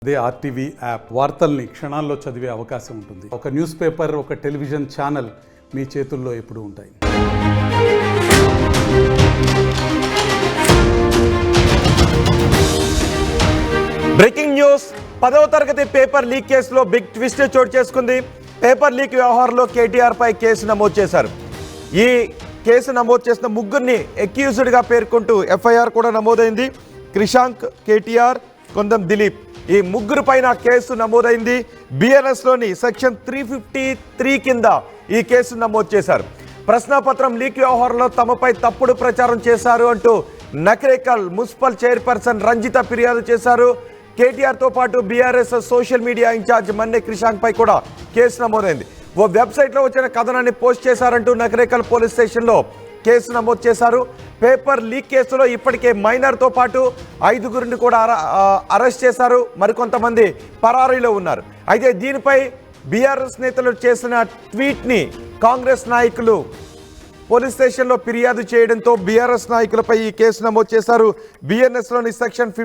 అదే RTV app వార్తల్ని క్షణాల్లో చదివే అవకాశం ఉంటుంది. ఒక న్యూస్ పేపర్, ఒక టెలివిజన్ ఛానల్ మీ చేతుల్లో ఎప్పుడూ ఉంటాయి. Breaking news. 10వ తరగతి పేపర్ లీక్ కేసులో బిగ్ ట్విస్ట్ చోటు చేసుకుంది. పేపర్ లీక్ వ్యవహారంలో కేటీఆర్ పై కేసు నమోదు చేశారు. ఈ కేసు నమోదు చేసిన ముగ్గురిని అక్యూజ్డ్గా పేర్కొంటూ ఎఫ్ఐఆర్ కూడా నమోదైంది. క్రిషాంక్, కేటీఆర్, కొందం దిలీప్ ఈ ముగ్గురు పైన కేసు నమోదైంది. బిఎన్ఎస్లోని సెక్షన్ 353 కింద ఈ కేసు నమోదు చేశారు. ప్రశ్నాపత్రం లీక్ వ్యవహారంలో తమపై తప్పుడు ప్రచారం చేశారు అంటూ నకరేకల్ మున్సిపల్ చైర్పర్సన్ రంజిత ఫిర్యాదు చేశారు. కేటీఆర్తో పాటు BRS social media incharge Manne Krishank పై కూడా కేసు నమోదైంది. ఓ వెబ్సైట్లో వచ్చిన కథనాన్ని పోస్ట్ చేశారంటూ నకరేకల్ పోలీస్ స్టేషన్లో కేసు నమోదు చేశారు. పేపర్ లీక్ కేసులో ఇప్పటికే మైనర్తో పాటు 5గురిని కూడా అరెస్ట్ చేశారు. మరికొంతమంది పరారీలో ఉన్నారు. అయితే దీనిపై బీఆర్ఎస్ నేతలు చేసిన ట్వీట్ని కాంగ్రెస్ నాయకులు పోలీస్ స్టేషన్లో ఫిర్యాదు చేయడంతో బీఆర్ఎస్ నాయకులపై ఈ కేసు నమోదు చేశారు. బిఎన్ఎస్లోని సెక్షన్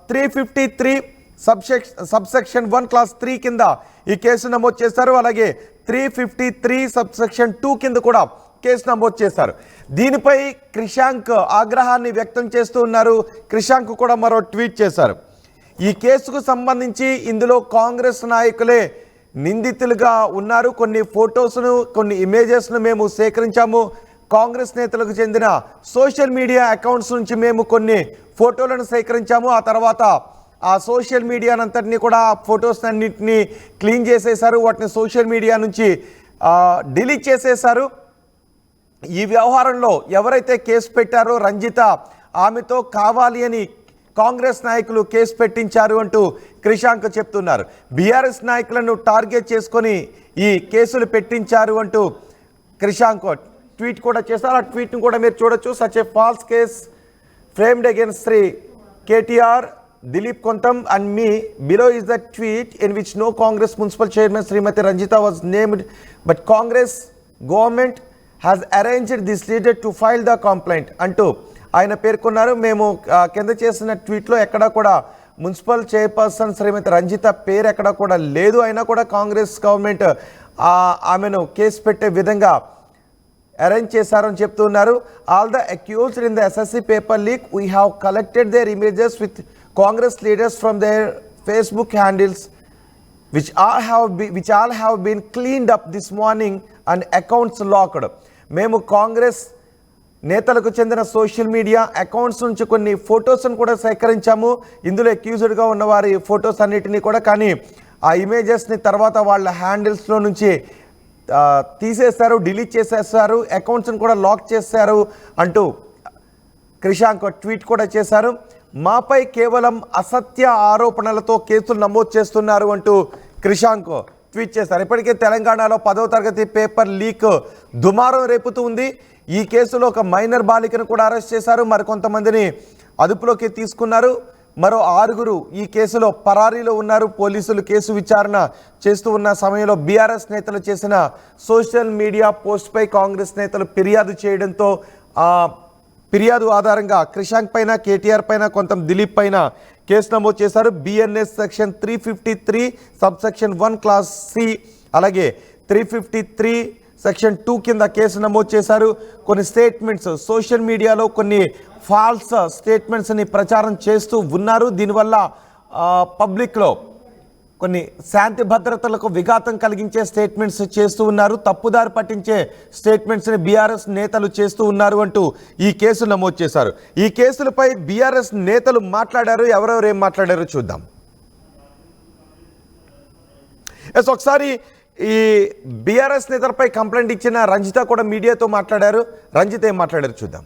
353 సబ్సెక్షన్ 1 క్లాస్ 3 కింద ఈ కేసు నమోదు చేశారు. అలాగే 353 సబ్సెక్షన్ 2 కింద కూడా కేసు నమోదు చేశారు. దీనిపై క్రిషాంక్ ఆగ్రహాన్ని వ్యక్తం చేస్తూ ఉన్నారు. క్రిషాంక్ కూడా మరో ట్వీట్ చేశారు. ఈ కేసుకు సంబంధించి ఇందులో కాంగ్రెస్ నాయకులే నిందితులుగా ఉన్నారు. కొన్ని ఫొటోస్ను, కొన్ని ఇమేజెస్ను మేము సేకరించాము. కాంగ్రెస్ నేతలకు చెందిన సోషల్ మీడియా అకౌంట్స్ నుంచి మేము కొన్ని ఫోటోలను సేకరించాము. ఆ తర్వాత ఆ సోషల్ మీడియానంతటినీ కూడా ఆ ఫొటోస్ అన్నింటినీ క్లీన్ చేసేశారు. వాటిని సోషల్ మీడియా నుంచి డిలీట్ చేసేశారు. ఈ వ్యవహారంలో ఎవరైతే కేసు పెట్టారో రంజిత, ఆమెతో కావాలి అని కాంగ్రెస్ నాయకులు కేసు పెట్టించారు అంటూ క్రిషాంక్ చెప్తున్నారు. బీఆర్ఎస్ నాయకులను టార్గెట్ చేసుకొని ఈ కేసులు పెట్టించారు అంటూ క్రిషాంక్ ట్వీట్ కూడా చేశారు. ఆ ట్వీట్ను కూడా మీరు చూడొచ్చు. Such a false case framed against Shri KTR, Dilip Kontam and me. Below is the tweet in which no Congress municipal chairman Srimati Ranjita was named, but Congress government has arranged this leader to file the complaint అంటూ ఆయన పేర్కొన్నారు. మేము కింద చేసిన ట్వీట్లో ఎక్కడా కూడా municipal chairperson శ్రీమతి రంజిత పేరు ఎక్కడా కూడా లేదు. అయినా కూడా కాంగ్రెస్ గవర్నమెంట్ ఆమెను కేసు పెట్టే విధంగా అరేంజ్ చేశారని చెప్తున్నారు. All the accused in the SSC paper leak we have collected their images with Congress leaders from their Facebook handles, which all have been cleaned up this morning and accounts locked. మేము కాంగ్రెస్ నేతలకు చెందిన social media accounts నుంచి కొన్ని ఫొటోస్ను కూడా సేకరించాము. ఇందులో అక్యూజ్డ్గా ఉన్న వారి photos అన్నిటినీ కూడా, కానీ ఆ ఇమేజెస్ని తర్వాత వాళ్ళ హ్యాండిల్స్లో నుంచి తీసేశారు, డిలీట్ చేసేసారు, అకౌంట్స్ని కూడా లాక్ చేశారు అంటూ క్రిషాంక్ ట్వీట్ కూడా చేశారు. మాపై కేవలం అసత్య ఆరోపణలతో కేసులు నమోదు చేస్తున్నారు అంటూ క్రిషాంక్ ట్వీట్ చేశారు. ఇప్పటికే తెలంగాణలో 10వ తరగతి పేపర్ లీక్ దుమారం రేపుతూ ఉంది. ఈ కేసులో ఒక మైనర్ బాలికను కూడా అరెస్ట్ చేశారు. మరికొంతమందిని అదుపులోకి తీసుకున్నారు. మరో 6గురు ఈ కేసులో పరారీలో ఉన్నారు. పోలీసులు కేసు విచారణ చేస్తూ ఉన్న సమయంలో బీఆర్ఎస్ నేతలు చేసిన సోషల్ మీడియా పోస్ట్పై కాంగ్రెస్ నేతలు ఫిర్యాదు చేయడంతో ఫిర్యాదు ఆధారంగా క్రిషాంక్ పైన, కేటీఆర్ పైన, కొంతం దిలీప్ పైన కేసు నమోదు చేశారు. BNS section 353 subsection 1 clause C అలాగే 353 సెక్షన్ 2 కింద కేసు నమోదు చేశారు. కొన్ని స్టేట్మెంట్స్ సోషల్ మీడియాలో కొన్ని ఫాల్స్ స్టేట్మెంట్స్ని ప్రచారం చేస్తూ ఉన్నారు. దీనివల్ల పబ్లిక్లో కొన్ని శాంతి భద్రతలకు విఘాతం కలిగించే స్టేట్మెంట్స్ చేస్తూ ఉన్నారు. తప్పుదారి పట్టించే స్టేట్మెంట్స్ని బీఆర్ఎస్ నేతలు చేస్తూ ఉన్నారు అంటూ ఈ కేసు నమోదు చేశారు. ఈ కేసులపై బీఆర్ఎస్ నేతలు మాట్లాడారు. ఎవరెవరు ఏం మాట్లాడారో చూద్దాం. ఒకసారి ఈ బీఆర్ఎస్ నేతలపై కంప్లైంట్ ఇచ్చిన రంజిత కూడా మీడియాతో మాట్లాడారు. రంజిత ఏం మాట్లాడారు చూద్దాం.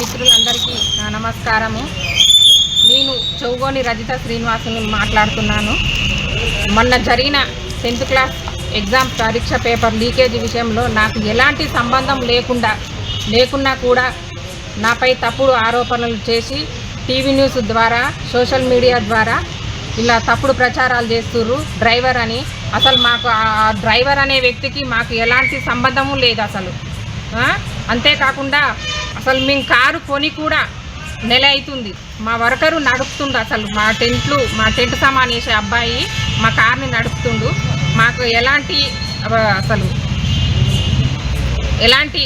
మిత్రులందరికీ నా నమస్కారము. నేను చౌగోని రజిత శ్రీనివాసుని మాట్లాడుతున్నాను. మొన్న జరిగిన 10th క్లాస్ ఎగ్జామ్ పరీక్ష పేపర్ లీకేజీ విషయంలో నాకు ఎలాంటి సంబంధం లేకున్నా కూడా నాపై తప్పుడు ఆరోపణలు చేసి టీవీ న్యూస్ ద్వారా, సోషల్ మీడియా ద్వారా ఇలా తప్పుడు ప్రచారాలు చేస్తుర్రు. డ్రైవర్ అని, అసలు మాకు ఆ డ్రైవర్ అనే వ్యక్తికి మాకు ఎలాంటి సంబంధము లేదు అసలు. అంతేకాకుండా అసలు మేము కారు కొని కూడా నెల అవుతుంది. మా వర్కరు నడుపుతుండు, అసలు మా టెంట్ సామాన్ వేసే అబ్బాయి మా కార్ని నడుపుతుండు. మాకు ఎలాంటి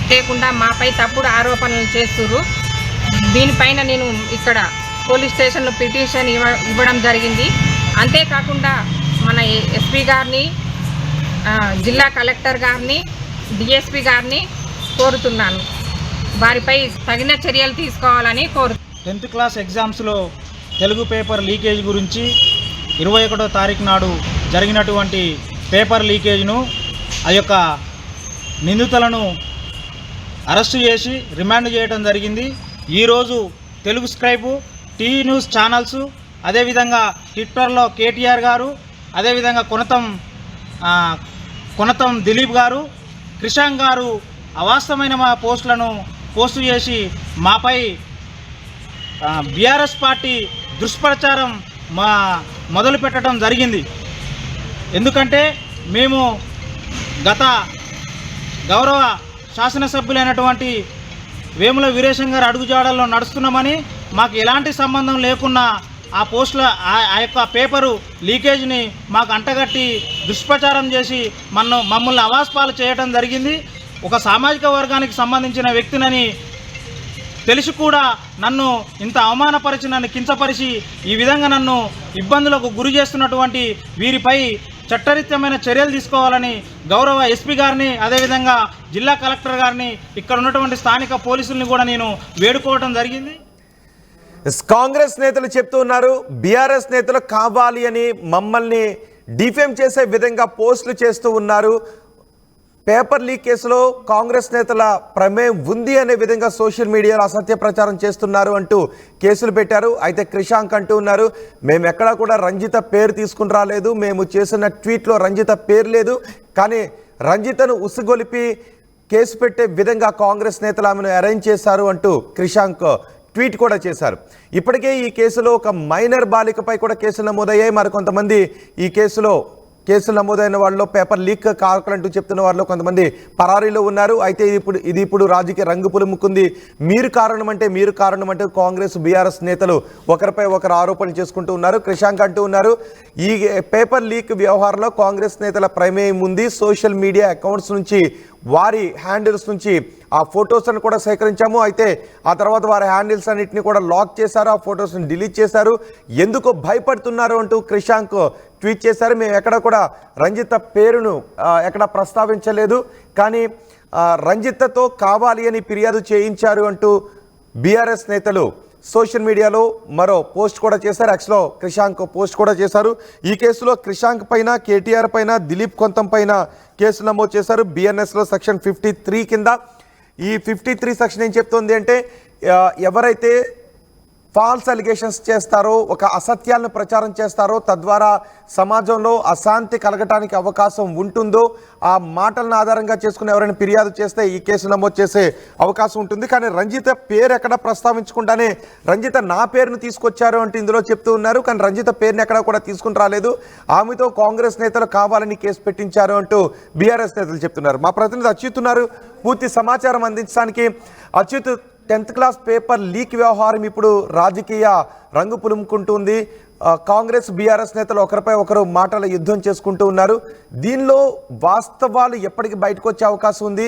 లేకుండా మాపై తప్పుడు ఆరోపణలు చేస్తున్నారు. దీనిపైన నేను ఇక్కడ పోలీస్ స్టేషన్లో పిటిషన్ ఇవ్వడం జరిగింది. అంతేకాకుండా మన ఎస్పీ గారిని, జిల్లా కలెక్టర్ గారిని, డిఎస్పీ గారిని కోరుతున్నాను. వారిపై తగిన చర్యలు తీసుకోవాలని 10th క్లాస్ ఎగ్జామ్స్లో తెలుగు పేపర్ లీకేజ్ గురించి 21వ తారీఖు నాడు జరిగినటువంటి పేపర్ లీకేజ్ను ఆ యొక్క నిందితులను అరెస్టు చేసి రిమాండ్ చేయడం జరిగింది. ఈరోజు తెలుగు స్క్రైబు, టీవీ న్యూస్ ఛానల్స్, అదేవిధంగా ట్విట్టర్లో కేటీఆర్ గారు, అదేవిధంగా కొనతం దిలీప్ గారు, క్రిషాంక్ గారు అవాస్తవమైన మా పోస్టులను పోస్టు చేసి మాపై బీఆర్ఎస్ పార్టీ దుష్ప్రచారం మొదలు పెట్టడం జరిగింది. ఎందుకంటే మేము గత గౌరవ శాసనసభ్యులైనటువంటి వేముల వీరేశం గారు అడుగుజాడల్లో నడుస్తున్నామని, మాకు ఎలాంటి సంబంధం లేకున్నా ఆ పోస్టుల ఆ యొక్క పేపరు లీకేజ్ని మాకు అంటగట్టి దుష్ప్రచారం చేసి మమ్మల్ని అవాస్పాలు చేయడం జరిగింది. ఒక సామాజిక వర్గానికి సంబంధించిన వ్యక్తినని తెలిసి కూడా నన్ను ఇంత అవమానపరిచి, నన్ను కించపరిచి, ఈ విధంగా నన్ను ఇబ్బందులకు గురి చేస్తున్నటువంటి వీరిపై చట్టరీత్యమైన చర్యలు తీసుకోవాలని గౌరవ ఎస్పీ గారిని, అదేవిధంగా జిల్లా కలెక్టర్ గారిని, ఇక్కడ ఉన్నటువంటి స్థానిక పోలీసుల్ని కూడా నేను వేడుకోవడం జరిగింది. కాంగ్రెస్ నేతలు చెప్తూ ఉన్నారు, బీఆర్ఎస్ నేతలు కావాలి అని మమ్మల్ని డిఫేమ్ చేసే విధంగా పోస్టులు చేస్తూ ఉన్నారు. పేపర్ లీక్ కేసులో కాంగ్రెస్ నేతల ప్రమేయం ఉంది అనే విధంగా సోషల్ మీడియాలో అసత్య ప్రచారం చేస్తున్నారు అంటూ కేసులు పెట్టారు. అయితే క్రిషాంక్ అంటూ ఉన్నారు, మేము ఎక్కడా కూడా రంజిత పేరు తీసుకుని రాలేదు, మేము చేసిన ట్వీట్లో రంజిత పేరు లేదు, కానీ రంజితను ఉసుగొలిపి కేసు పెట్టే విధంగా కాంగ్రెస్ నేతలు ఆమెను అరేంజ్ చేశారు అంటూ క్రిషాంక్ ట్వీట్ కూడా చేశారు. ఇప్పటికే ఈ కేసులో ఒక మైనర్ బాలికపై కూడా కేసులు నమోదయ్యాయి. మరికొంతమంది ఈ కేసులో కేసులు నమోదైన వాళ్ళలో పేపర్ లీక్ కారకులంటూ చెప్తున్న వాళ్ళలో కొంతమంది పరారీలో ఉన్నారు. అయితే ఇది ఇప్పుడు రాజకీయ రంగు పులుముకుంది. మీరు కారణం అంటే కాంగ్రెస్ బీఆర్ఎస్ నేతలు ఒకరిపై ఒకరు ఆరోపణలు చేసుకుంటూ ఉన్నారు. క్రిషాంక్ అంటూ ఉన్నారు, ఈ పేపర్ లీక్ వ్యవహారంలో కాంగ్రెస్ నేతల ప్రమేయం ఉంది. సోషల్ మీడియా అకౌంట్స్ నుంచి, వారి హ్యాండిల్స్ నుంచి ఆ ఫొటోస్ను కూడా సేకరించాము. అయితే ఆ తర్వాత వారి హ్యాండిల్స్ అన్నింటినీ కూడా లాక్ చేశారు, ఆ ఫొటోస్ని డిలీట్ చేశారు. ఎందుకు భయపడుతున్నారు అంటూ క్రిషాంక్ ట్వీట్ చేశారు. మేము ఎక్కడ కూడా రంజిత పేరును ఎక్కడ ప్రస్తావించలేదు, కానీ రంజితతో కావాలి అని ఫిర్యాదు చేయించారు అంటూ బీఆర్ఎస్ నేతలు సోషల్ మీడియాలో మరో పోస్ట్ కూడా చేశారు. యాక్చువల్లో క్రిషాంక్ పోస్ట్ కూడా చేశారు. ఈ కేసులో క్రిషాంక్ పైన, కేటీఆర్ పైన, దిలీప్ కొంతం పైన కేసు నమోదు చేశారు. బిఎన్ఎస్లో సెక్షన్ 53 కింద. ఈ 53 సెక్షన్ ఏం చెప్తుంది అంటే, ఎవరైతే ఫాల్స్ అలిగేషన్స్ చేస్తారో, ఒక అసత్యాలను ప్రచారం చేస్తారో, తద్వారా సమాజంలో అశాంతి కలగటానికి అవకాశం ఉంటుందో, ఆ మాటలను ఆధారంగా చేసుకుని ఎవరైనా ఫిర్యాదు చేస్తే ఈ కేసు నమోదు చేసే అవకాశం ఉంటుంది. కానీ రంజిత పేరు ఎక్కడ ప్రస్తావించకుండానే రంజిత నా పేరును తీసుకొచ్చారు అంటే ఇందులో చెప్తూ ఉన్నారు. కానీ రంజిత పేరుని ఎక్కడ కూడా తీసుకుని రాలేదు, ఆమెతో కాంగ్రెస్ నేతలు కావాలని కేసు పెట్టించారు అంటూ బీఆర్ఎస్ నేతలు చెప్తున్నారు. మా ప్రతినిధి అచ్యుత్ ఉన్నారు పూర్తి సమాచారం అందించడానికి. Achyut, 10th class paper leak వ్యవహారం ఇప్పుడు రాజకీయ రంగు పులుముకుంటుంది. కాంగ్రెస్ బీఆర్ఎస్ నేతలు ఒకరిపై ఒకరు మాటల యుద్ధం చేసుకుంటూ ఉన్నారు. దీనిలో వాస్తవాలు ఎప్పటికి బయటకు వచ్చే అవకాశం ఉంది?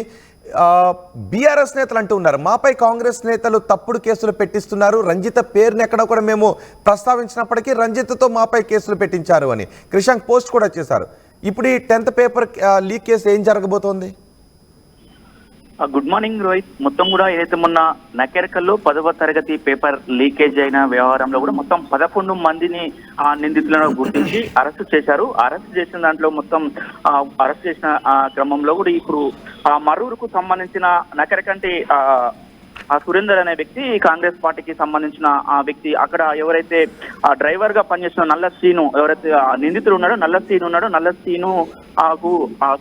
బీఆర్ఎస్ నేతలు అంటూ ఉన్నారు, మాపై కాంగ్రెస్ నేతలు తప్పుడు కేసులు పెట్టిస్తున్నారు, రంజిత పేరుని ఎక్కడ కూడా మేము ప్రస్తావించినప్పటికీ రంజిత్తో మాపై కేసులు పెట్టించారు అని క్రిషాంక్ పోస్ట్ కూడా చేశారు. ఇప్పుడు ఈ 10th పేపర్ లీక్ కేసు ఏం జరగబోతోంది? Good morning Rohit. మొత్తం కూడా ఏదైతే మొన్న నకేరకల్లో 10వ తరగతి పేపర్ లీకేజ్ అయిన వ్యవహారంలో కూడా మొత్తం 11 మందిని నిందితులను గుర్తించి అరెస్టు చేశారు. అరెస్ట్ చేసిన దాంట్లో మొత్తం అరెస్ట్ చేసిన క్రమంలో కూడా ఇప్పుడు మరూరుకు సంబంధించిన నకేరకంటి సురేందర్ అనే వ్యక్తి, కాంగ్రెస్ పార్టీకి సంబంధించిన ఆ వ్యక్తి, అక్కడ ఎవరైతే డ్రైవర్ గా పనిచేసిన నల్ల సీను, ఎవరైతే నిందితుడు ఉన్నాడో నల్ల సీను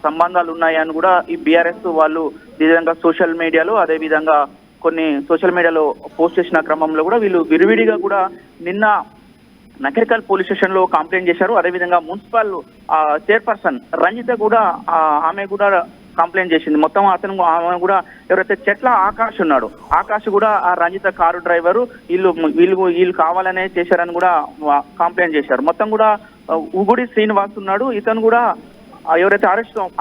సంబంధాలు ఉన్నాయని కూడా ఈ బీఆర్ఎస్ వాళ్ళు ఈ విధంగా సోషల్ మీడియాలో, అదే విధంగా కొన్ని సోషల్ మీడియాలో పోస్ట్ చేసిన క్రమంలో కూడా వీళ్ళు విరివిడిగా కూడా నిన్న నకరికల్ పోలీస్ స్టేషన్ లో కంప్లైంట్ చేశారు. అదేవిధంగా మున్సిపల్ చైర్పర్సన్ రంజిత కూడా ఆమె కూడా కంప్లైంట్ చేసింది. మొత్తం ఆమె కూడా ఎవరైతే చెట్ల ఆకాష్ ఉన్నాడు, ఆకాష్ కూడా ఆ రంజిత కారు డ్రైవరు వీళ్ళు కావాలనే చేశారని కూడా కంప్లైంట్ చేశారు. మొత్తం కూడా ఉగుడి శ్రీనివాస్ ఉన్నాడు, ఇతను కూడా ఎవరైతే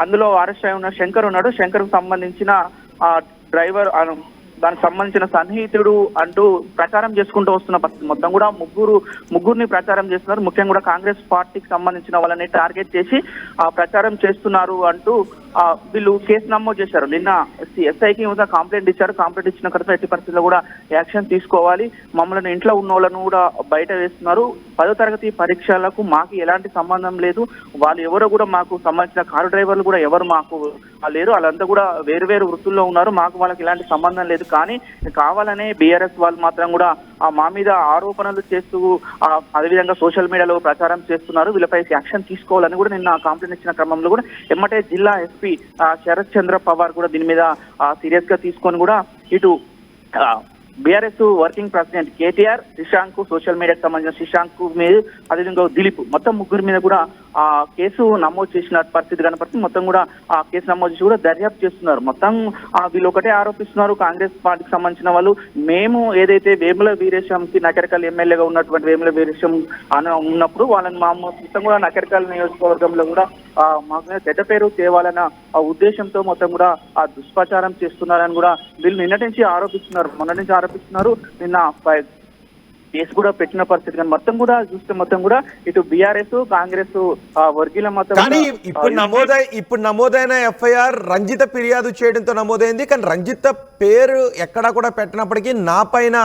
అందులో అరెస్ట్ అయి ఉన్న శంకర్ ఉన్నాడు, శంకర్ కు సంబంధించిన డ్రైవర్ దానికి సంబంధించిన సన్నిహితుడు అంటూ ప్రచారం చేసుకుంటూ వస్తున్న మొత్తం కూడా ముగ్గురిని ప్రచారం చేస్తున్నారు. ముఖ్యంగా కూడా కాంగ్రెస్ పార్టీకి సంబంధించిన వాళ్ళని టార్గెట్ చేసి ప్రచారం చేస్తున్నారు అంటూ వీళ్ళు కేసు నమోదు చేశారు. నిన్న ఎస్ఐకి కంప్లైంట్ ఇచ్చారు. కంప్లైంట్ ఇచ్చిన తర్వాత ఎట్టి పరిస్థితుల్లో కూడా యాక్షన్ తీసుకోవాలి, మమ్మల్ని ఇంట్లో ఉన్న వాళ్ళను కూడా బయట వేస్తున్నారు, 10వ తరగతి పరీక్షలకు మాకు ఎలాంటి సంబంధం లేదు, వాళ్ళు ఎవరో కూడా మాకు సంబంధించిన కారు డ్రైవర్లు కూడా ఎవరు మాకు లేరు, వాళ్ళంతా కూడా వేరు వృత్తుల్లో ఉన్నారు, మాకు వాళ్ళకి ఎలాంటి సంబంధం లేదు. కానీ కావాలనే బీఆర్ఎస్ వాళ్ళు మాత్రం కూడా మా మీద ఆరోపణలు చేస్తూ అదేవిధంగా సోషల్ మీడియాలో ప్రచారం చేస్తున్నారు, వీళ్ళపై యాక్షన్ తీసుకోవాలని కూడా నిన్న కంప్లైంట్ ఇచ్చిన క్రమంలో కూడా ఎమ్మటే జిల్లా ఎస్పీ శరత్ చంద్ర పవార్ కూడా దీని మీద సీరియస్ గా తీసుకొని కూడా ఇటు BRS working president KTR, Shashank, social మీడియాకి సంబంధించిన శశాంక్ మీద అదేవిధంగా దిలీప్ మొత్తం ముగ్గురి మీద కూడా కేసు నమోదు చేసిన పరిస్థితి కనపడుతుంది. మొత్తం కూడా కేసు నమోదు చేసి కూడా దర్యాప్తు చేస్తున్నారు. మొత్తం వీళ్ళు ఒకటే ఆరోపిస్తున్నారు, కాంగ్రెస్ పార్టీకి సంబంధించిన వాళ్ళు, మేము ఏదైతే వేముల వీరేశంకి నకరికల్ ఎమ్మెల్యేగా ఉన్నటువంటి వేముల వీరేశం ఉన్నప్పుడు వాళ్ళని మొత్తం కూడా నకరికల్ నియోజకవర్గంలో కూడా మాకు చెడ్డ పేరు తేవాలన్న ఉద్దేశంతో మొత్తం కూడా దుష్ప్రచారం చేస్తున్నారని కూడా వీళ్ళు నిన్నటి నుంచి ఆరోపిస్తున్నారు, మొన్నటి నుంచి ఆరోపిస్తున్నారు. నిన్న కేసు కూడా పెట్టిన పరిస్థితి కానీ మొత్తం కూడా చూస్తే మొత్తం కూడా ఇటు బీఆర్ఎస్ కాంగ్రెస్ వర్గీయుల మొత్తం. కానీ ఇప్పుడు నమోదైన ఎఫ్ఐఆర్ రంజిత ఫిర్యాదు చేయడంతో నమోదైంది, కానీ రంజిత పేరు ఎక్కడా కూడా పెట్టినప్పటికీ నా పైన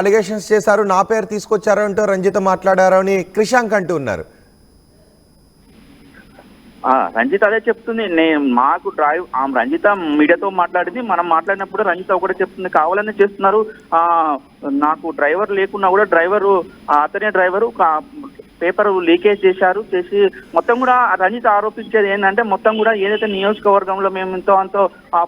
అలిగేషన్స్ చేశారు, నా పేరు తీసుకొచ్చారు అంటూ రంజిత మాట్లాడారు అని క్రిషాంక్ అంటూ ఉన్నారు. రంజిత అదే చెప్తుంది, మాకు రంజిత మీడియాతో మాట్లాడింది, మనం మాట్లాడినప్పుడు రంజిత ఒకటే చెప్తుంది, కావాలనే చేస్తున్నారు, నాకు డ్రైవర్ లేకున్నా కూడా అతనే డ్రైవరు పేపర్ లీకేజ్ చేసి మొత్తం కూడా రంజిత ఆరోపించేది ఏంటంటే మొత్తం కూడా ఏదైతే నియోజకవర్గంలో మేము ఎంతో అంతో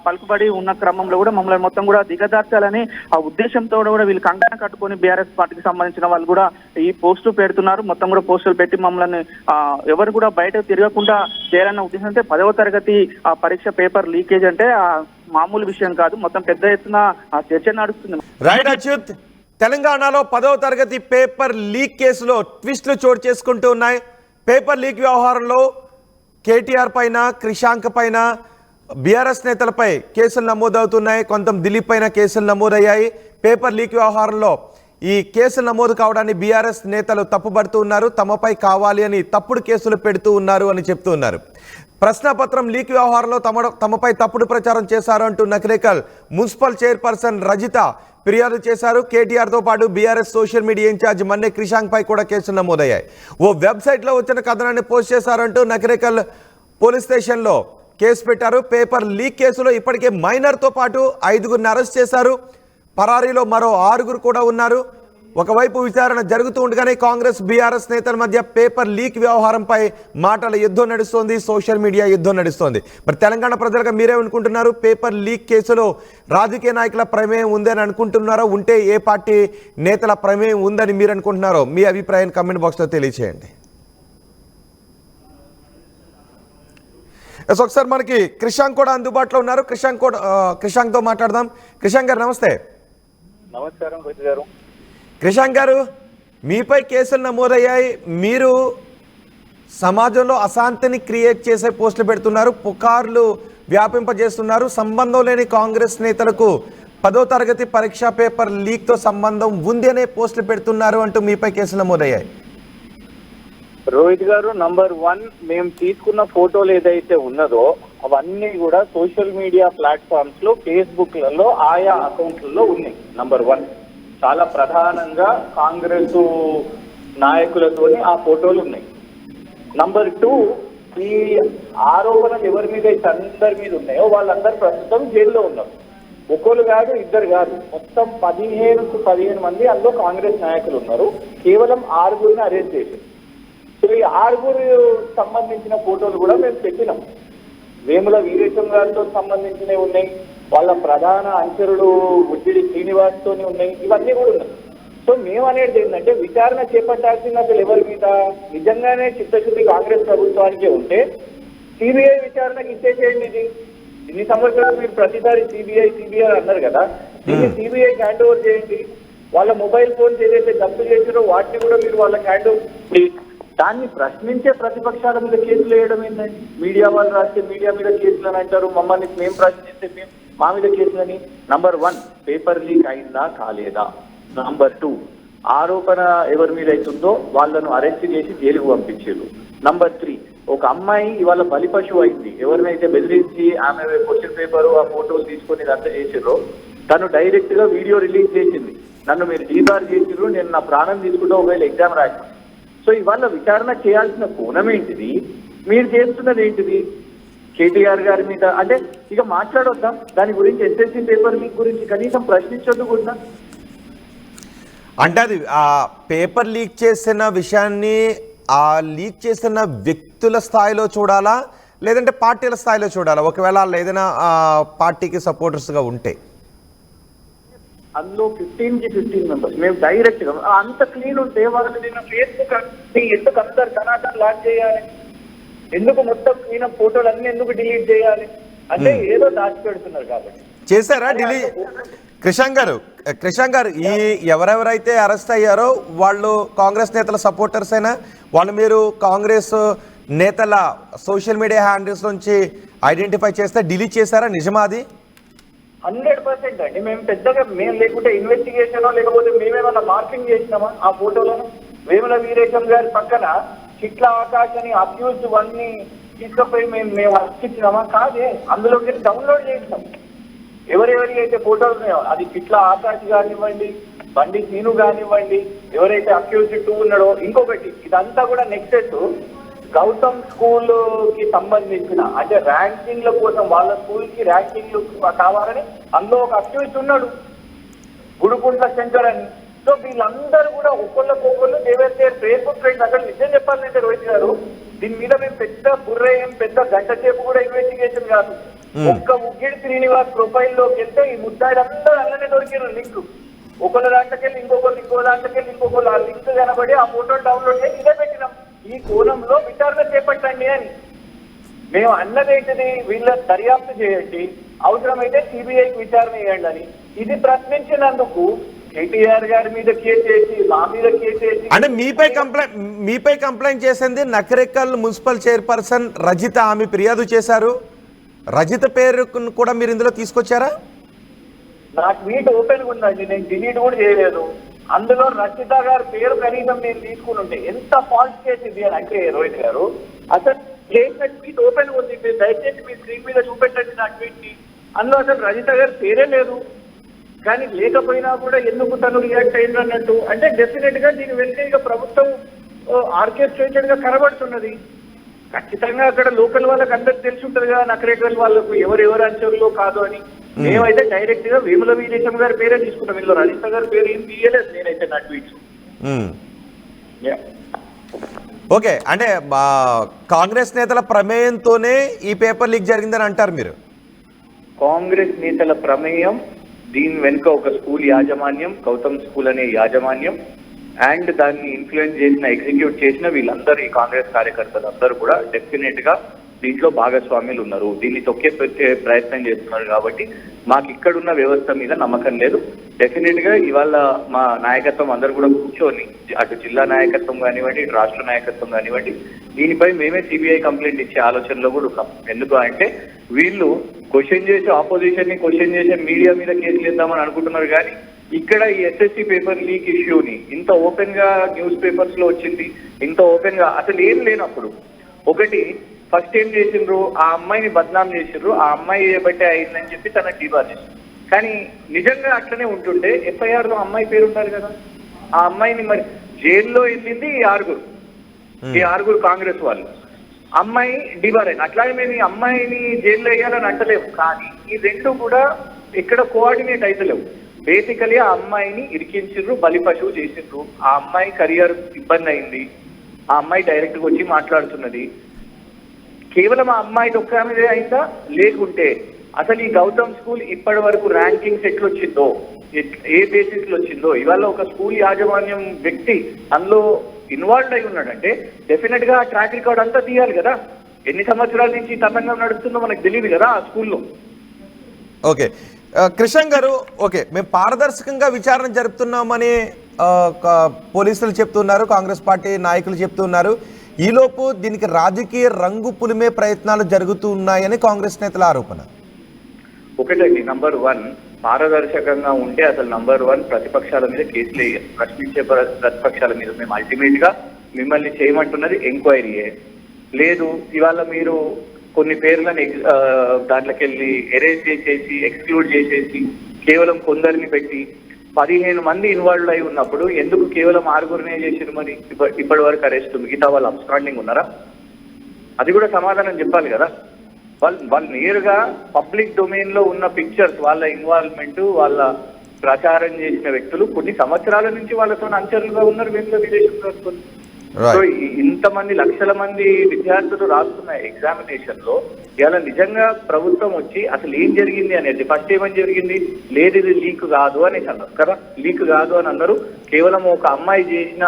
పలుకుబడి ఉన్న క్రమంలో కూడా మమ్మల్ని మొత్తం కూడా దిగదార్చాలని ఆ ఉద్దేశంతో కూడా వీళ్ళు కంకణం కట్టుకొని బీఆర్ఎస్ పార్టీకి సంబంధించిన వాళ్ళు కూడా ఈ పోస్టు పెడుతున్నారు. మొత్తం కూడా పోస్టులు పెట్టి మమ్మల్ని ఎవరు కూడా బయట తిరగకుండా చేయాలన్న ఉద్దేశంతో 10వ తరగతి పరీక్ష పేపర్ లీకేజ్ అంటే మామూలు విషయం కాదు, మొత్తం పెద్ద ఎత్తున చర్చ నడుస్తుంది. రైట్ అచ్యుత్, తెలంగాణలో 10వ తరగతి పేపర్ లీక్ కేసులో ట్విస్టులు చోటు చేసుకుంటూ ఉన్నాయి. పేపర్ లీక్ వ్యవహారంలో కేటీఆర్ పైన, క్రిషాంక్ పైన, బీఆర్ఎస్ నేతలపై కేసులు నమోదవుతున్నాయి, కొంత దిలీప్ పైన కేసులు నమోదయ్యాయి. పేపర్ లీక్ వ్యవహారంలో ఈ కేసులు నమోదు కావడాన్ని బీఆర్ఎస్ నేతలు తప్పుపడుతూ ఉన్నారు, తమపై కావాలి అని తప్పుడు కేసులు పెడుతూ ఉన్నారు అని చెప్తూ ఉన్నారు. ప్రశ్నపత్రం లీక్ వ్యవహారంలో తమపై తప్పుడు ప్రచారం చేశారు అంటూ నకరేకల్ మున్సిపల్ చైర్పర్సన్ రజిత ఫిర్యాదు చేశారు. కేటీఆర్తో పాటు బీఆర్ఎస్ సోషల్ మీడియా ఇన్ఛార్జ్ మన్నే క్రిషాంక్ పై కూడా కేసులు నమోదయ్యాయి. ఓ వెబ్సైట్లో వచ్చిన కథనాన్ని పోస్ట్ చేశారంటూ నకరేకల్ పోలీస్ స్టేషన్లో కేసు పెట్టారు. పేపర్ లీక్ కేసులో ఇప్పటికే మైనర్తో పాటు 5గురిని అరెస్ట్ చేశారు. పరారీలో మరో 6గురు కూడా ఉన్నారు. ఒకవైపు విచారణ జరుగుతూ ఉండగానే కాంగ్రెస్ బీఆర్ఎస్ నేతల మధ్య పేపర్ లీక్ వ్యవహారంపై మాటల యుద్ధం నడుస్తోంది, సోషల్ మీడియా యుద్ధం నడుస్తోంది. మరి తెలంగాణ ప్రజలుగా మీరేమనుకుంటున్నారు? పేపర్ లీక్ కేసులో రాజకీయ నాయకుల ప్రమేయం ఉందని అనుకుంటున్నారో, ఉంటే ఏ పార్టీ నేతల ప్రమేయం ఉందని మీరు అనుకుంటున్నారో మీ అభిప్రాయాన్ని కామెంట్ బాక్స్లో తెలియచేయండి. ఒకసారి మనకి క్రిషాంక్ కూడా అందుబాటులో ఉన్నారు. క్రిషాంక్తో మాట్లాడదాం. క్రిషాంక్ గారు నమస్తే. నమస్కారం గారు. క్రిషాంక్ గారు, మీపై కేసులు నమోదయ్యాయి. మీరు సమాజంలో అశాంతిని క్రియేట్ చేసే పోస్టులు పెడుతున్నారు, పుకార్లు వ్యాపింపజేస్తున్నారు. సంబంధం లేని కాంగ్రెస్ నేతలకు 10వ తరగతి పరీక్షా పేపర్ లీక్తో సంబంధం ఉంది అనే పోస్టులు పెడుతున్నారు అంటూ మీపై కేసులు నమోదయ్యాయి. రోహిత్ గారు, నంబర్ 1, మేము తీసుకున్న ఫోటోలు ఏదైతే ఉన్నదో అవన్నీ కూడా సోషల్ మీడియా ప్లాట్ఫామ్స్ లో, ఫేస్బుక్లలో, ఆయా అకౌంట్లలో ఉన్నాయి. నంబర్ 1, చాలా ప్రధానంగా కాంగ్రెస్ నాయకులతో ఆ ఫోటోలు ఉన్నాయి. నంబర్ 2, ఈ ఆరోపణలు ఎవరి మీద అయితే అందరి మీద ఉన్నాయో వాళ్ళందరూ ప్రస్తుతం జైల్లో ఉన్నారు. ఒకరు కాదు, ఇద్దరు కాదు, మొత్తం 15 మంది అందులో కాంగ్రెస్ నాయకులు ఉన్నారు. కేవలం 6గురిని అరెస్ట్ చేశారు. సో ఈ 6గురు సంబంధించిన ఫోటోలు కూడా మేము పెట్టినాం. వేముల వీరేశం గారితో సంబంధించినవి ఉన్నాయి, వాళ్ళ ప్రధాన అనుచరుడు ఉజ్జిడి శ్రీనివాస్ తోని ఉన్నాయి, ఇవన్నీ కూడా ఉన్నాయి. సో మేము అనేది ఏంటంటే విచారణ చేపట్టాల్సింది అసలు ఎవరి మీద నిజంగానే చిత్తశుద్ధి కాంగ్రెస్ ప్రభుత్వానికే ఉంటే సిబిఐ విచారణకి ఇచ్చేసేయండి. ఇది ఇన్ని సంవత్సరాలు మీరు ప్రతిసారి సిబిఐ అన్నారు కదా, దీన్ని సిబిఐ హ్యాండ్ ఓవర్ చేయండి. వాళ్ళ మొబైల్ ఫోన్స్ ఏదైతే జప్తు చేసారో వాటిని కూడా మీరు వాళ్ళకి హ్యాండ్ ఓవర్. దాన్ని ప్రశ్నించే ప్రతిపక్షాల మీద కేసులు వేయడం ఏంటండి? మీడియా వాళ్ళు రాస్తే మీడియా మీద కేసులు అని అంటారు, మమ్మల్ని మేము ప్రశ్నిస్తే మేము మా మీద కేసులని. నంబర్ 1, పేపర్ లీక్ అయిందా కాలేదా. నంబర్ 2, ఆరోపణ ఎవరి మీద అవుతుందో వాళ్ళను అరెస్ట్ చేసి జైలుకు పంపించారు. నంబర్ 3, ఒక అమ్మాయి ఇవాళ బలి పశువు అయింది. ఎవరినైతే బెదిరించి ఆమె క్వశ్చన్ పేపర్ ఆ ఫోటోలు తీసుకొని ఇదంతా చేసిర్రో తను డైరెక్ట్ గా వీడియో రిలీజ్ చేసింది. నన్ను మీరు డీబార్ చేసిర్రు, నేను నా ప్రాణం తీసుకుంటూ ఒకవేళ ఎగ్జామ్ రాశాను. సో ఇవాళ విచారణ చేయాల్సిన కోణం ఏంటిది, మీరు చేస్తున్నది ఏంటిది? కేటీఆర్ గారి మీద అంటే ఇక మాట్లాడొద్దాం దాని గురించి, ఎస్ఎస్సీ పేపర్ లీక్ గురించి కనీసం ప్రశ్నించొద్దు కూడా. అంటే అది ఆ పేపర్ లీక్ చేసిన విషయాన్ని ఆ లీక్ చేసిన వ్యక్తుల స్థాయిలో చూడాలా, లేదంటే పార్టీల స్థాయిలో చూడాలా? ఒకవేళ వాళ్ళు ఏదైనా పార్టీకి సపోర్టర్స్గా ఉంటే అందులో 15 మెంబర్స్ మేము డైరెక్ట్ గా అంత క్లీన్ ఉంటే వాళ్ళని నేను ఫేస్బుక్ ఎందుకు అందరు కనాటం లాక్ చేయాలి, ఎందుకు మొత్తం క్లీన్ అప్ ఫోటోలు అన్ని ఎందుకు డిలీట్ చేయాలి అంటే ఏదో దాచిపెడుతున్నారు కాబట్టి. చేశారా డిలీట్? క్రిషాంక్ గారు ఈ ఎవరెవరైతే అరెస్ట్ అయ్యారో వాళ్ళు కాంగ్రెస్ నేతల సపోర్టర్స్ అయినా వాళ్ళు మీరు కాంగ్రెస్ నేతల సోషల్ మీడియా హ్యాండిల్స్ నుంచి ఐడెంటిఫై చేస్తే డిలీట్ చేశారా? నిజమా అది? 100% అండి. మేము పెద్దగా మేము లేకుంటే ఇన్వెస్టిగేషన్ లేకపోతే మేమేమన్నా మార్కింగ్ చేసినామా ఆ ఫోటోలను? వేముల వీరేశం గారి పక్కన చిట్ల ఆకాశ్ అని అక్యూజ్డ్ వన్ని తీసుకుపోయి మేము అర్పించినామా? కాదే, అందులోకి డౌన్లోడ్ చేసినాం. ఎవరెవరి అయితే ఫోటోలు ఉన్నాయో అది చిట్ల ఆకాశ్ కానివ్వండి, బండి సీను కానివ్వండి, ఎవరైతే అక్యూజ్డ్ 2 ఉన్నాడో. ఇంకొకటి ఇదంతా కూడా నెక్స్ట్ గౌతమ్ స్కూల్ కి సంబంధించిన అంటే ర్యాంకింగ్ల కోసం వాళ్ళ స్కూల్ కి ర్యాంకింగ్లు కావాలని అందులో ఒక అక్యూజ్డ్ ఉన్నాడు, గుడుకుంట్ల శంకర్ అని. సో వీళ్ళందరూ కూడా ఒకళ్ళకొకళ్ళు దేవైతే ఫేస్బుక్ ఫ్రెండ్స్. అక్కడ నిజం చెప్పాలంటే రోహిత్ గారు, దీని మీద మేము పెద్ద బుర్రేం పెద్ద గంట సేపు కూడా ఇన్వెస్టిగేషన్ కాదు. ఒక్క ఉగ్గిడి శ్రీనివాస్ ప్రొఫైల్లోకి వెళ్తే ఈ ముద్దాయిలందరూ అలానే దొరికిన లింక్, ఒకళ్ళ దాంట్లోకెళ్ళి ఇంకో దాంట్లోకెళ్ళి ఇంకొకళ్ళు ఆ లింక్ కనబడి ఆ ఫోటోలు డౌన్లోడ్ చేసి ఇదే పెట్టినాం. ఈ కోణంలో విచారణ చేపట్టండి అని మేము అన్నదేంటిది, వీళ్ళ దర్యాప్తు చేయండి, అవసరమైతే సిబిఐకి విచారణ చేయండి అని. ఇది ప్రశ్నించినందుకు కేటీఆర్ గారి మీద కేసేసి మా మీద కేసేసి అంటే మీపై కంప్లైంట్ చేసింది నకరేకల్ మున్సిపల్ చైర్పర్సన్ రజిత. ఆమె ఫిర్యాదు చేశారు. రజిత పేరు కూడా మీరు ఇందులో తీసుకొచ్చారా? నా ట్వీట్ ఓపెన్ ఉందండి, నేను డిలీట్ కూడా చేయలేదు. అందులో రచిత గారి పేరు కనీసం నేను తీసుకుని ఉంటే ఎంత ఫాల్స్ కేసు ఇది అని అంటే రోహిత్ గారు, అసలు చేసిన ట్వీట్ ఓపెన్ ఉంది. మీరు దయచేసి మీ స్క్రీన్ మీద చూపెట్టండి నా ట్వీట్ ని. అందులో అసలు రజిత గారి పేరే లేదు. కానీ లేకపోయినా కూడా ఎందుకు తను రియాక్ట్ అయింది అన్నట్టు అంటే డెఫినెట్ గా దీని వెనుక ఇక ప్రభుత్వం ఆర్కెస్ట్రేటెడ్ గా కనబడుతున్నది. ఖచ్చితంగా అక్కడ లోకల్ వాళ్ళకి అందరికి తెలిసి ఉంటుంది కదా నకరేకల్ వాళ్ళకు ఎవరెవరు అంచరులో కాదు అని. మేమైతే డైరెక్ట్ గా వేముల వీరేశం గారి పేరే తీసుకుంటాం. ఇందులో రజిత గారి పేరు ఏం తీయలేదు నేనైతే నా ట్వీట్స్. ఓకే, అంటే కాంగ్రెస్ నేతల ప్రమేయంతోనే ఈ పేపర్ లీక్ జరిగిందని అంటారు మీరు? కాంగ్రెస్ నేతల ప్రమేయం, దీని వెనుక ఒక స్కూల్ యాజమాన్యం, గౌతమ్ స్కూల్ అనే యాజమాన్యం అండ్ దాన్ని ఇన్ఫ్లుయెన్స్ చేసిన ఎగ్జిక్యూట్ చేసిన వీళ్ళందరూ ఈ కాంగ్రెస్ కార్యకర్తలు అందరూ కూడా డెఫినెట్ గా దీంట్లో భాగస్వామ్యులు ఉన్నారు. దీన్ని తొక్కే ప్రయత్నం చేస్తున్నారు. కాబట్టి మాకు ఇక్కడున్న వ్యవస్థ మీద నమ్మకం లేదు. డెఫినెట్ గా ఇవాళ మా నాయకత్వం అందరూ కూడా కూర్చొని అటు జిల్లా నాయకత్వం కానివ్వండి, ఇటు రాష్ట్ర నాయకత్వం కానివ్వండి, దీనిపై మేమే సిబిఐ కంప్లైంట్ ఇచ్చే ఆలోచనలో కూడా ఉన్నాం. ఎందుకు అంటే వీళ్ళు క్వశ్చన్ చేసి ఆపోజిషన్ ని క్వశ్చన్ చేసే మీడియా మీద కేసులు వేద్దామని అనుకుంటున్నారు. కానీ ఇక్కడ ఈ ఎస్ఎస్సీ పేపర్ లీక్ ఇష్యూని ఇంత ఓపెన్ గా న్యూస్ పేపర్స్ లో వచ్చింది, ఇంత ఓపెన్ గా అసలు ఏం లేనప్పుడు ఒకటి ఫస్ట్ ఏం చేసిండ్రు, ఆ అమ్మాయిని బద్నాం చేసిండ్రు, ఆ అమ్మాయి బట్టే అయిందని చెప్పి తనకు డిబార్ చేసిండ్రు. కానీ నిజంగా అట్లనే ఉంటుంటే ఎఫ్ఐఆర్ లో అమ్మాయి పేరు ఉండాలి కదా. ఆ అమ్మాయిని మరి జైల్లో వెళ్ళింది ఈ ఆరుగురు కాంగ్రెస్ వాళ్ళు. అమ్మాయి డిబార్ అయింది. అట్లాగే మేము ఈ అమ్మాయిని జైల్లో వేయాలని అంటలేము. కానీ ఈ రెండు కూడా ఇక్కడ కోఆర్డినేట్ అయితలేవు. బేసికలీ ఆ అమ్మాయిని ఇరికించిండ్రు, బలి పశువు చేసిండ్రు. ఆ అమ్మాయి కెరియర్ ఇబ్బంది అయింది. ఆ అమ్మాయి డైరెక్ట్ గా వచ్చి మాట్లాడుతున్నది. కేవలం ఆ అమ్మాయి ఒక్క మీదే అయిందా? లేకుంటే అసలు ఈ గౌతమ్ స్కూల్ ఇప్పటి వరకు ర్యాంకింగ్స్ ఎట్లొచ్చిందో, ఏ బేసిస్ లో వచ్చిందో, ఇవాళ ఒక స్కూల్ యాజమాన్యం వ్యక్తి అందులో ఇన్వాల్వ్ అయి ఉన్నాడంటే డెఫినెట్ గా ట్రాక్ రికార్డ్ అంతా తీయాలి కదా. ఎన్ని సంవత్సరాల నుంచి తతంగం నడుస్తుందో మనకు తెలియదు కదా ఆ స్కూల్లో. ఓకే కృష్ణన్ గారు, ఓకే మేము పారదర్శకంగా విచారణ జరుపుతున్నామని పోలీసులు చెప్తున్నారు, కాంగ్రెస్ పార్టీ నాయకులు చెప్తున్నారు. ఈలోపు దీనికి రాజకీయ రంగు పులిమే ప్రయత్నాలు జరుగుతూ ఉన్నాయని కాంగ్రెస్ నేతల ఆరోపణ. ఒకటండి, నంబర్ 1 పారదర్శకంగా ఉంటే అసలు నంబర్ 1 ప్రతిపక్షాల మీద కేసులు వేయాలి. ప్రశ్నించే ప్రతిపక్షాల మీద మేము అల్టిమేట్ గా మిమ్మల్ని చేయమంటున్నది ఎంక్వైరీయే. లేదు ఇవాళ మీరు కొన్ని పేర్లను దాంట్లోకి వెళ్ళి ఎరేజ్ చేసేసి ఎక్స్క్లూడ్ చేసేసి కేవలం కొందరిని పెట్టి 15 మంది ఇన్వాల్వ్ అయి ఉన్నప్పుడు ఎందుకు కేవలం 6గురినే చేసారు? మరి ఇప్పటి వరకు అరెస్ట్, మిగతా వాళ్ళు అబ్స్కాండింగ్ ఉన్నారా? అది కూడా సమాధానం చెప్పాలి కదా. వాళ్ళు నేరుగా పబ్లిక్ డొమైన్ లో ఉన్న పిక్చర్స్, వాళ్ళ ఇన్వాల్వ్మెంట్, వాళ్ళ ప్రచారం చేసిన వ్యక్తులు కొన్ని సంవత్సరాల నుంచి వాళ్ళతో అంచరులుగా ఉన్నారు. వీళ్ళ విదేశం సో ఇంతమంది లక్షల మంది విద్యార్థులు రాస్తున్న ఎగ్జామినేషన్ లో ఇవాళ నిజంగా ప్రభుత్వం వచ్చి అసలు ఏం జరిగింది అనేది, ఫస్ట్ ఏమని జరిగింది, లేదు ఇది లీక్ కాదు అనేసి అన్నారు కదా. లీక్ కాదు అని అన్నారు. కేవలం ఒక అమ్మాయి చేసిన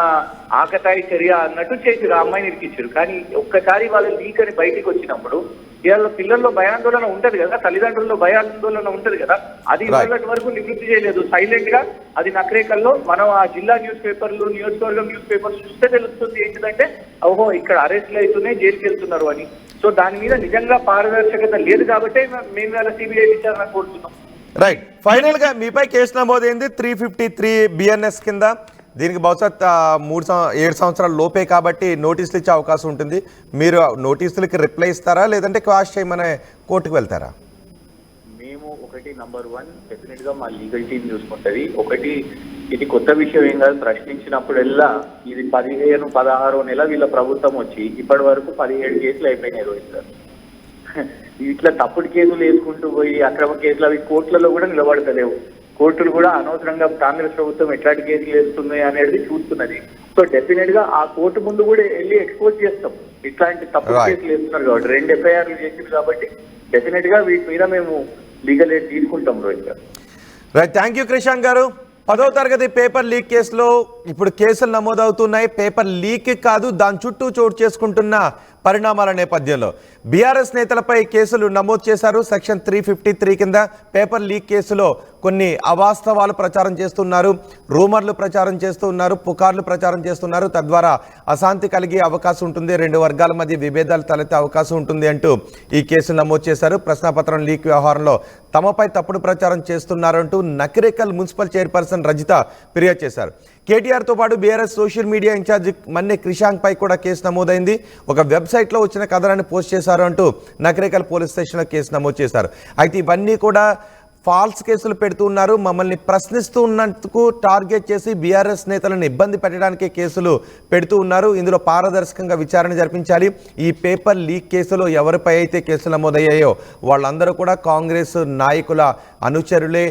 ఆకతాయి చర్య అన్నట్టు చేసి ఆ అమ్మాయిని ఇరికిచ్చారు. కానీ ఒక్కసారి వాళ్ళు లీక్ అని బయటికి వచ్చినప్పుడు ఇవాళ పిల్లల్లో భయాందోళన ఉంటది కదా, తల్లిదండ్రుల్లో భయాందోళన ఉంటది కదా. అది ఇవాళటి వరకు నివృత్తి చేయలేదు. సైలెంట్ గా అది నకరేకల్లో మనం ఆ జిల్లా న్యూస్ పేపర్లు, నియోజకవర్గం న్యూస్ పేపర్లు చూస్తే తెలుస్తుంది ఏంటంటే ఓహో ఇక్కడ అరెస్ట్లు అవుతున్నాయి, జైలుకి వెళ్తున్నారు అని. సో దాని మీద నిజంగా పారదర్శకత లేదు కాబట్టి మేము ఇవాళ సిబిఐ విచారణ కోరుతున్నాం. రైట్, ఫైనల్ గా మీపై కేసు నమోదైంది 353 BNS కింద. దీనికి బహుశా 7 సంవత్సరాల లోపే కాబట్టి నోటీసులు ఇచ్చే అవకాశం ఉంటుంది. మీరు నోటీసులకి రిప్లై ఇస్తారా, లేదంటే క్వాష్ చేయమనే కోర్టుకు వెళ్తారా? మేము ఒకటి నంబర్ 1 డెఫినెట్ గా మా లీగల్ టీం చూసుకుంటది. ఒకటి ఇది కొత్త విషయం ఏం కాదు. ప్రశ్నించినప్పుడల్లా ఇది 15-16 నెల వీళ్ళ ప్రభుత్వం వచ్చి ఇప్పటి వరకు 17 కేసులు అయిపోయినాయి రోహిత్ గారు. ఇట్లా తప్పుడు కేసులు వేసుకుంటూ పోయి అక్రమ కేసులు అవి కోర్టులలో కూడా నిలబడతలేవు. కోర్టులు కూడా అనవసరంగా కాంగ్రెస్ ప్రభుత్వం ఎట్లాంటి కేసులు వేస్తుంది అనేది చూస్తున్నది. సో డెఫినెట్ గా ఆ కోర్టు ముందు కూడా వెళ్ళి ఎక్స్పోజ్ చేస్తాం. ఇట్లాంటి తప్పుడు కేసులు వేస్తున్నారు కాబట్టి 2 FIRలు చేసింది కాబట్టి డెఫినెట్ గా వీటి మీద మేము లీగల్ ఎయిడ్ తీసుకుంటాం రోహిత్ గారు. రైట్, థ్యాంక్ యూ కృషాంక్ గారు. 10వ తరగతి పేపర్ లీక్ కేసులో ఇప్పుడు కేసులు నమోదవుతున్నాయి. పేపర్ లీక్ కాదు, దాని చుట్టూ చోటు చేసుకుంటున్న పరిణామాల నేపథ్యంలో బీఆర్ఎస్ నేతలపై కేసులు నమోదు చేశారు. సెక్షన్ 353 కింద పేపర్ లీక్ కేసులో కొన్ని అవాస్తవాలు ప్రచారం చేస్తున్నారు, రూమర్లు ప్రచారం చేస్తున్నారు, పుకార్లు ప్రచారం చేస్తున్నారు. తద్వారా అశాంతి కలిగే అవకాశం ఉంటుంది, 2 వర్గాల మధ్య విభేదాలు తలెత్తే అవకాశం ఉంటుంది అంటూ ఈ కేసులు నమోదు చేశారు. ప్రశ్నాపత్రం లీక్ వ్యవహారంలో తమపై తప్పుడు ప్రచారం చేస్తున్నారంటూ నకిరేకల్ మున్సిపల్ చైర్పర్సన్ రజిత ఫిర్యాదు చేశారు. కేటీఆర్తో పాటు BRS social media incharge Manne Krishank పై కూడా కేసు నమోదైంది. ఒక వెబ్సైట్లో వచ్చిన కథనాన్ని పోస్ట్ చేశారు అంటూ నకిరేకల్ పోలీస్ స్టేషన్లో కేసు నమోదు చేశారు. అయితే ఇవన్నీ కూడా ఫాల్స్ కేసులు పెడుతున్నారు, మమ్మల్ని ప్రశ్నిస్తూ ఉన్నందుకు టార్గెట్ చేసి బీఆర్ఎస్ నేతలను ఇబ్బంది పెట్టడానికి కేసులు పెడుతూ ఉన్నారు. ఇందులో పారదర్శకంగా విచారణ జరిపించాలి. ఈ పేపర్ లీక్ కేసులో ఎవరిపై అయితే కేసులు నమోదయ్యాయో వాళ్ళందరూ కూడా కాంగ్రెస్ నాయకుల అనుచరులే,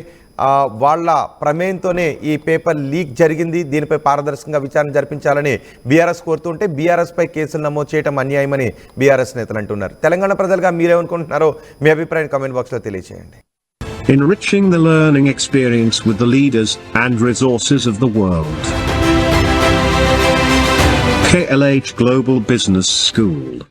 వాళ్ళ ప్రమేయంతోనే ఈ పేపర్ లీక్ జరిగింది. దీనిపై పారదర్శకంగా విచారణ జరిపించాలని బీఆర్ఎస్ కోరుతుంటే బీఆర్ఎస్పై కేసులు నమోదు చేయడం అన్యాయమని బీఆర్ఎస్ నేతలు అంటున్నారు. తెలంగాణ ప్రజలుగా మీరేమనుకుంటున్నారో మీ అభిప్రాయం కామెంట్ బాక్స్లో తెలియజేయండి. Enriching the learning experience with the leaders and resources of the world. KLH Global Business School.